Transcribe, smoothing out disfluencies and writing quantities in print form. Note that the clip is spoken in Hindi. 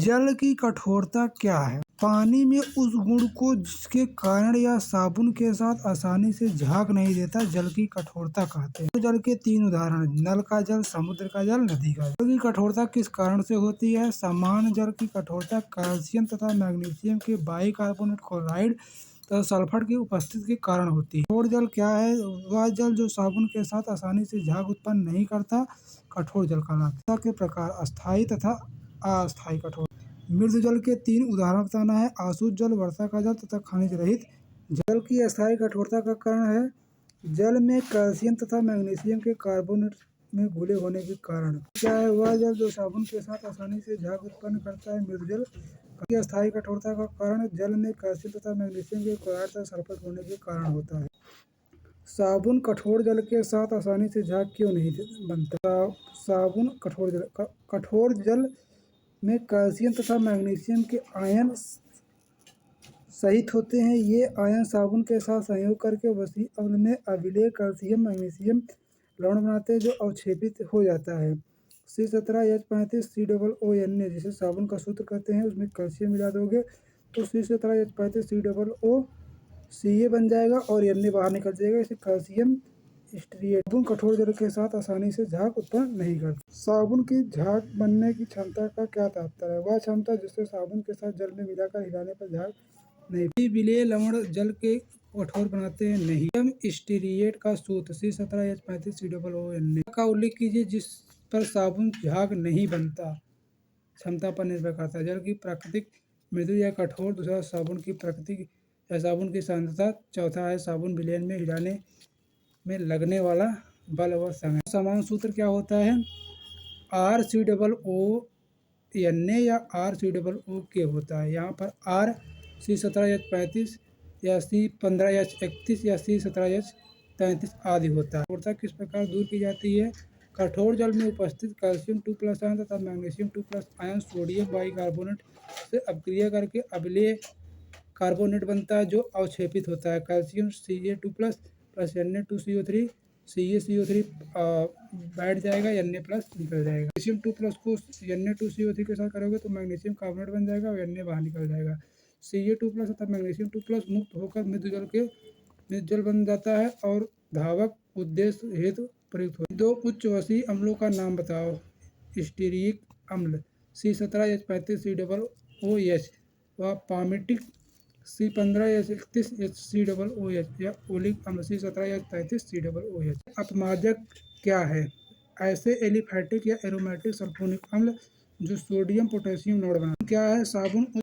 जल की कठोरता क्या है? पानी में उस गुण को जिसके कारण यह साबुन के साथ आसानी से झाग नहीं देता, जल की कठोरता कहते हैं। तो जल के 3 उदाहरण: नल का जल, समुद्र का जल, नदी का जल। जल की कठोरता किस कारण से होती है? सामान्य जल की कठोरता कैल्शियम तथा मैग्नीशियम के बाइकार्बोनेट क्लोराइड तथा सल्फर की उपस्थिति के कारण होती है। कठोर जल क्या है? वह जल जो साबुन के साथ आसानी से झाग उत्पन्न नहीं करता, कठोर जल कहलाता है। के प्रकार: अस्थायी तथा अस्थायी कठोर। मृद जल के 3 उदाहरण बताना है: अशुद्ध जल, वर्षा का जल तथा खनिज रहित जल। की अस्थायी कठोरता का कारण है जल में कैल्शियम तथा मैग्नीशियम के कार्बोनेट में घुले होने के कारण। क्या है? वह जल जो साबुन के साथ आसानी से झाग उत्पन्न करता है, मृद जल। की अस्थायी कठोरता का कारण जल में कैल्शियम तथा मैग्नीशियम के क्लोराइड तथा सल्फर होने के कारण होता है। साबुन कठोर जल के साथ आसानी से झाग क्यों नहीं बनता? साबुन कठोर जल में कैल्शियम तथा मैग्नीशियम के आयन सहित होते हैं। ये आयन साबुन के साथ संयोग करके वसी अम्ल में अविलेय कैल्शियम मैग्नीशियम लवण बनाते हैं, जो अवक्षेपित हो जाता है। C17H35 COONA, जिसे साबुन का सूत्र कहते हैं, उसमें कैल्शियम मिला दोगे तो C17H35 COO बन जाएगा और Na बाहर निकल जाएगा। इसे कैल्शियम स्टीरेट। साबुन कठोर जल के साथ आसानी से झाग उत्पन्न नहीं करता। साबुन की झाग बनने की क्षमता का क्या तात्पर्य है? वह क्षमता जिससे साबुन के साथ जल में मिलाकर हिलाने पर झाग नहीं। विलेय लवण जल के कठोर बनाते हैं नहीं। स्टीरिएट का सूत्र C17H35 COONA का उल्लेख कीजिए जिस पर साबुन झाग नहीं बनता। क्षमता पर निर्भर करता है। जल की प्राकृतिक मृदु या कठोर। दूसरा, साबुन की प्राकृतिक या साबुन की सांद्रता। चौथा है साबुन विलयन में हिलाने में लगने वाला बल व समय। समान सूत्र क्या होता है? RCOONA या RCOOK होता है। यहाँ पर R C17H35 या C15H31 या C17H33 आदि होता है। कठोरता किस प्रकार दूर की जाती है? कठोर जल में उपस्थित कैल्शियम 2+ आयन तथा मैग्नीशियम 2+ आयन सोडियम बाइकार्बोनेट से अपक्रिया करके अम्लीय कार्बोनेट बनता है, जो अवक्षेपित होता है। Calcium Ca2+ plus Na2CO3 CaCO3 बैठ जाएगा, Na+ निकल जाएगा। मैग्नीशियम 2+ को Na2CO3 के साथ करोगे तो मैग्नीशियम कार्बोनेट बन जाएगा और Na बाहर निकल जाएगा। Ca2+ तथा मैग्नीशियम 2+ मुक्त होकर मृदु जल बन जाता है और धावक उद्देश्य हेतु प्रयुक्त होता है। 2 उच्च वसीय अम्लों का नाम बताओ। स्टीरिक अम्ल C17H35 COOH व पामिटिक C15H31 HCOOH या ओलिक अम्ल C17H35 COOH। अपमार्जक क्या है? ऐसे एलिफैटिक या एरोमेटिक सल्फोनिक अम्ल जो सोडियम पोटेशियम लवण बनाते हैं। क्या है? साबुन